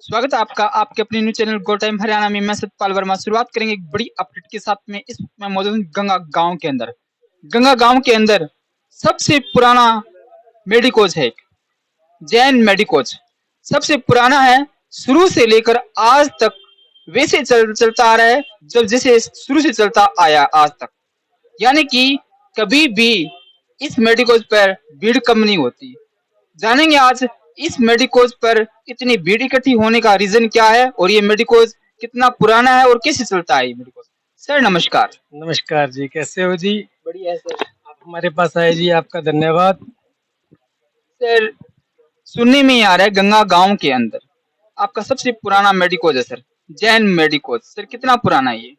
स्वागत है आपका आपके अपने news channel go time Haryana में। मैं सतपाल वर्मा शुरुआत करेंगे एक बड़ी अपडेट के साथ में। इस वक्त मैं मौजूद हूं गंगा गांव के अंदर। गंगा गांव के अंदर सबसे पुराना मेडिकोज है एक, जैन मेडिकोज सबसे पुराना है। शुरू से लेकर आज तक वैसे चलता आ रहा है जब जैसे शुरू से चलता आया आज तक। यानी कि कभी भी इस मेडिकोज पर भीड़ कम नहीं होती। जानेंगे आज इस मेडिकोज पर इतनी भीड़ इकट्ठी होने का रीजन क्या है और ये मेडिकोज कितना पुराना है और कैसे चलता है ये मेडिकोज। सर नमस्कार। नमस्कार जी, कैसे हो जी? बढ़िया है सर। आप हमारे पास आए जी, आपका धन्यवाद। सर सुनने में ही आ रहा है गंगा गांव के अंदर आपका सबसे पुराना मेडिकोज है सर, जैन मेडिकोज। सर कितना पुराना है ये?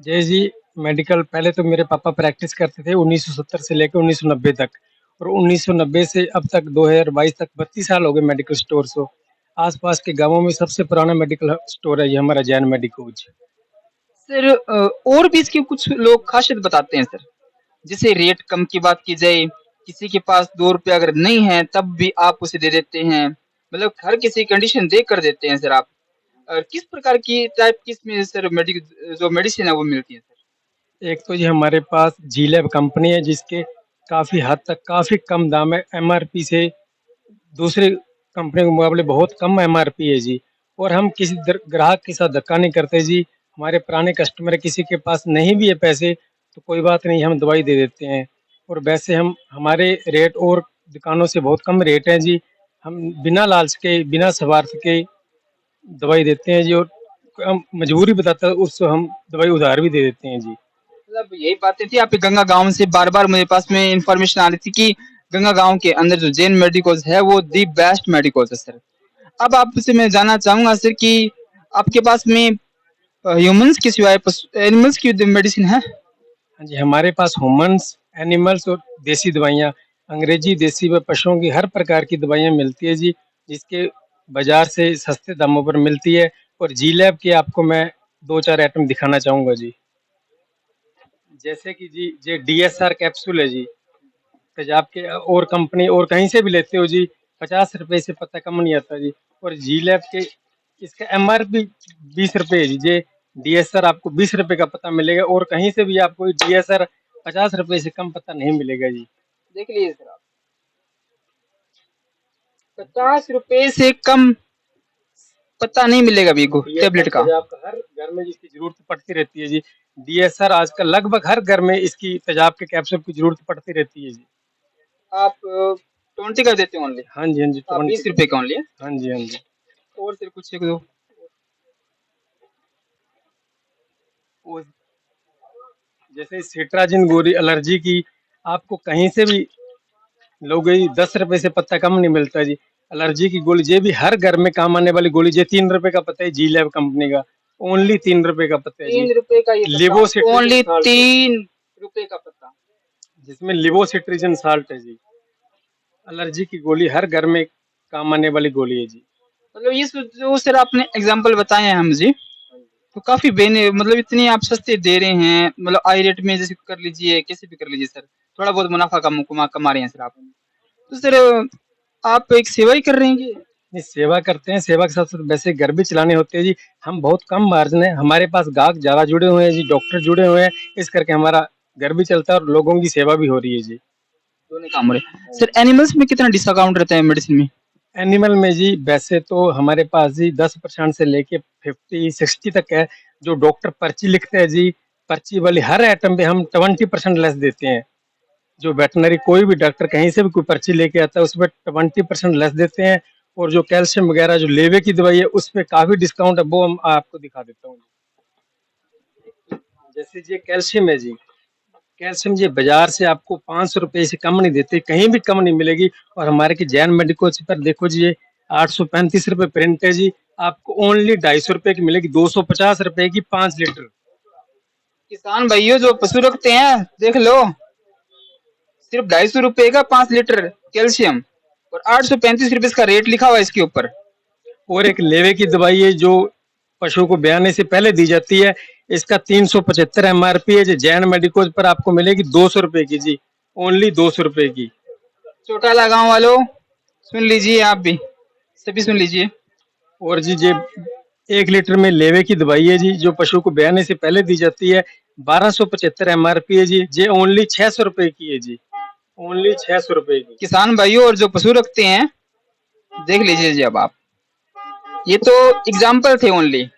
जय जी। मेडिकल पहले तो मेरे पापा प्रैक्टिस करते थे 1970 से लेकर 1990 तक, और 1990 से अब तक 2022 तक 32 साल हो गए मेडिकल स्टोर को। आसपास के गांवों में सबसे पुराना मेडिकल स्टोर है ये हमारा जैन मेडिकोज। सर और भी इसके कुछ लोग खासियत बताते हैं सर, जैसे रेट कम की बात की जाए, किसी के पास 2 रुपये अगर नहीं है तब भी आप उसे दे देते हैं, मतलब हर किसी कंडीशन दे कर देते हैं सर आप। और किस प्रकार की टाइप की इसमें सर मेडिकल जो मेडिसिन है वो मिलती है सर? एक तो ये हमारे पास जी लैब कंपनी है जिसके काफ़ी हद तक काफ़ी कम दाम है, एमआरपी से दूसरी कंपनी के मुकाबले बहुत कम एमआरपी है जी। और हम किसी ग्राहक के साथ धक्का नहीं करते जी। हमारे पुराने कस्टमर किसी के पास नहीं भी है पैसे तो कोई बात नहीं, हम दवाई दे देते हैं। और वैसे हम हमारे रेट और दुकानों से बहुत कम रेट हैं जी। हम बिना लालच के बिना स्वार्थ के दवाई देते हैं जी, और हम मजबूरी बताता है उसको हम दवाई उधार भी दे देते हैं जी। मतलब यही बातें थी आपके गंगा गांव से बार बार मेरे पास में इंफॉर्मेशन आ रही थी कि गंगा गांव के अंदर जो जैन मेडिकोज है वो दी बेस्ट मेडिकोज है सर। अब आपसे मैं जानना चाहूंगा सर कि आपके पास में ह्यूमंस के सिवाय एनिमल्स की मेडिसिन है? हाँ जी, हमारे पास ह्यूमन्स, एनिमल्स और देसी दवाइयाँ, अंग्रेजी, देसी व पशुओं की हर प्रकार की दवाइयाँ मिलती है जी, जिसके बाज़ार से सस्ते दामों पर मिलती है। और जी लैब के आपको मैं 2-4 आइटम दिखाना चाहूँगा जी। जैसे कि जी, ये डीएसआर कैप्सूल है जी, तेजाब के और कंपनी और कहीं से भी लेते हो जी, 50 रुपए से पत्ता कम नहीं आता जी। और जी लैब के इसका एमआरपी 20 रुपए है जी। ये डीएसआर आपको 20 रुपए का पत्ता मिलेगा और कहीं से भी आपको डीएसआर 50 रुपए से कम पत्ता नहीं मिलेगा जी। देख लीजिए सर आप, 50 रुपए से कम पता नहीं मिलेगा अभी टेबलेट का। तेजाब का हर घर में जिसकी जरूरत पड़ती रहती है जी। डीएसआर आजकल लगभग हर घर में इसकी तेजाब के कैप्सूल की जरूरत पड़ती रहती है जी। आप 20 कर देते हो ओनली? हाँ जी, हाँ जी, आप 20। 20 रुपए का ओनली है? हाँ जी, हाँ जी। और फिर कुछ एक दो। और जैसे सिट्राजिन गोली एलर्जी की आपको कहीं से भी लोगे 10 रुपए से पत्ता कम नहीं मिलता जी। एलर्जी की गोली ये भी हर घर में काम आने वाली गोली, ये 3 रुपए का पत्ता है जी लैब कंपनी का। ओनली 3 रुपए का पत्ता है जी। 3 रुपए का ये पत्ता, लिवोसिट्रिजिन ओनली साल्ट है, 3 रुपए का पत्ता। जिसमें लिवोसिट्रिजिन साल्ट है जी। एलर्जी की गोली हर घर में काम आने वाली गोली है जी। मतलब ये जो सर आपने एग्जांपल बताए हैं हम जी, तो काफी बेने मतलब इतनी आप सस्ते दे रहे हैं, मतलब आई रेट में जैसे कर लीजिए कैसे भी कर लीजिए सर, थोड़ा बहुत मुनाफा कमा रहे हैं सर आप। तो सर आप एक सेवा ही कर रहे हैं कि? नहीं, सेवा करते हैं, सेवा के साथ साथ वैसे घर भी चलाने होते हैं जी। हम बहुत कम मार्जिन है, हमारे पास गाहक ज़्यादा जुड़े हुए हैं जी, डॉक्टर जुड़े हुए हैं, इस करके हमारा घर भी चलता है और लोगों की सेवा भी हो रही है जी। दोनों काम हो रहे हैं। सर एनिमल्स में कितना डिस्काउंट रहता है मेडिसिन में? एनिमल में जी वैसे तो हमारे पास जी 10% से लेके 50-60 तक है। जो डॉक्टर पर्ची लिखते हैं जी, पर्ची वाली हर आइटम पे हम 20% लेस देते हैं। जो वेटनरी कोई भी डॉक्टर कहीं से भी कोई पर्ची लेके आता है उसपे 20% लेस देते हैं। और जो कैल्शियम वगैरह जो लेवे की दवाई है उस पे काफी डिस्काउंट है, वो हम आपको दिखा देता हूँ। जैसे ये कैल्शियम है जी, कैल्शियम ये बाजार से आपको 500 रुपए से कम नहीं देते, कहीं भी कम नहीं मिलेगी। और हमारे की जैन मेडिकोज पर देखो जी, ये 835 रुपए प्रिंट है जी। आपको ओनली 250 रुपए की मिलेगी, 250 रुपए की 5 लीटर। किसान भाइयों जो पशु रखते हैं देख लो, सिर्फ 250 रुपए का 5 लीटर कैल्शियम और 835 रुपए इसका रेट लिखा हुआ है इसके ऊपर। और एक लेवे की दवाई है जो पशु को ब्याने से पहले दी जाती है, इसका 375 एमआरपी है। जो जैन मेडिकोज पर आपको मिलेगी 200 रुपए की जी, ओनली 200 रुपए की। चौटाला गांव वालों सुन लीजिए, आप भी सभी सुन लीजिए। और जी ये 1 लीटर में लेवे की दवाई है जी, जो पशु को ब्याने से पहले दी जाती है। 1275 MRP है जी, ये ओनली 600 रुपए की है जी, ओनली 600 रुपए की। किसान भाइयों और जो पशु रखते हैं, देख लीजिए जी अब आप, ये तो एग्जाम्पल थे ओनली,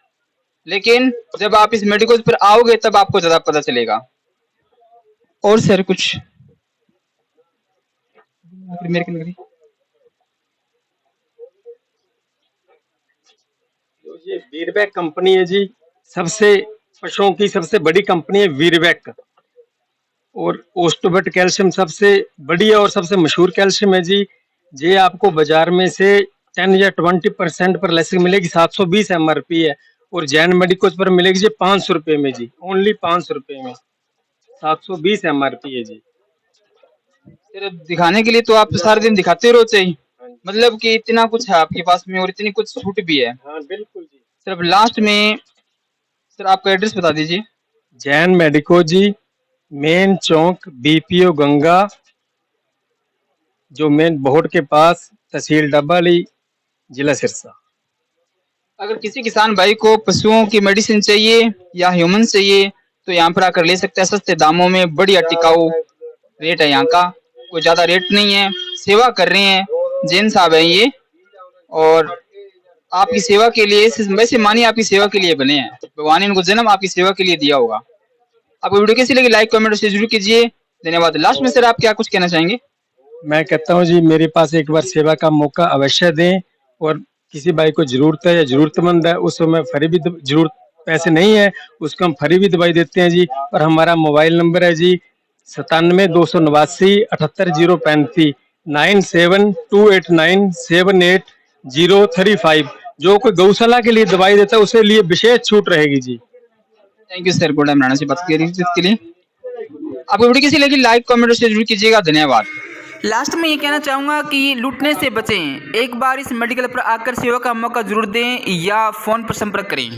लेकिन जब आप इस मेडिकोज पर आओगे तब आपको ज्यादा पता चलेगा। और सर कुछ तो ये वीरबैक कंपनी है जी, सबसे पशुओं की सबसे बड़ी कंपनी है वीरबैक। और ओस्टोबेट कैल्शियम सबसे बढ़िया और सबसे मशहूर कैल्शियम है जी। ये आपको बाजार में से 10 या 20% पर लेसिंग मिलेगी, 720 MRP है। और जैन मेडिकोज पर मिलेगी जी 500 रुपए में जी, ओनली 500 रुपए में, 720 MRP है जी। सिर्फ दिखाने के लिए तो आप सारे दिन दिखाते रहो चाहिए, मतलब कि इतना कुछ है आपके पास में और इतनी कुछ छूट भी है। हाँ बिल्कुल जी। सिर्फ लास्ट में सर आपका एड्रेस बता दीजिए। जैन मेडिको जी, मेन चौक, BPO गंगा, जो मेन बोर्ड के पास, तहसील डब्बाली, जिला सिरसा। अगर किसी किसान भाई को पशुओं की मेडिसिन चाहिए या ह्यूमन चाहिए तो यहाँ पर आकर ले सकते हैं सस्ते दामों में, बढ़िया टिकाऊ रेट है यहाँ का, कोई ज्यादा रेट नहीं है। सेवा कर रहे हैं जैन साहब है ये, और आपकी सेवा के लिए, वैसे मानिए आपकी सेवा के लिए बने हैं, भगवान ने इनको जन्म आपकी सेवा के लिए दिया होगा। आपको वीडियो कैसी लगी लाइक कमेंट और जरूर कीजिए। धन्यवाद। लास्ट में सर आप क्या कुछ कहना चाहेंगे? मैं कहता हूँ जी, मेरे पास एक बार सेवा का मौका अवश्य दें, और किसी भाई को जरूरत है या जरूरतमंद है, उस समय फ्री भी जरूरत पैसे नहीं है उसको हम फ्री भी दवाई देते हैं जी। और हमारा मोबाइल नंबर है जी 97 289 78 035, 9728978035। जो कोई गौशाला के लिए दवाई देता है उसे लिए विशेष छूट रहेगी जी। थैंक यू सर, गोड़ा राणा से बात के लिए। आपको वीडियो कैसी लगी लाइक कमेंट और जरूर कीजिएगा। धन्यवाद। लास्ट में ये कहना चाहूँगा कि लूटने से बचें, एक बार इस मेडिकल पर आकर सेवा का मौका जरूर दें या फ़ोन पर संपर्क करें।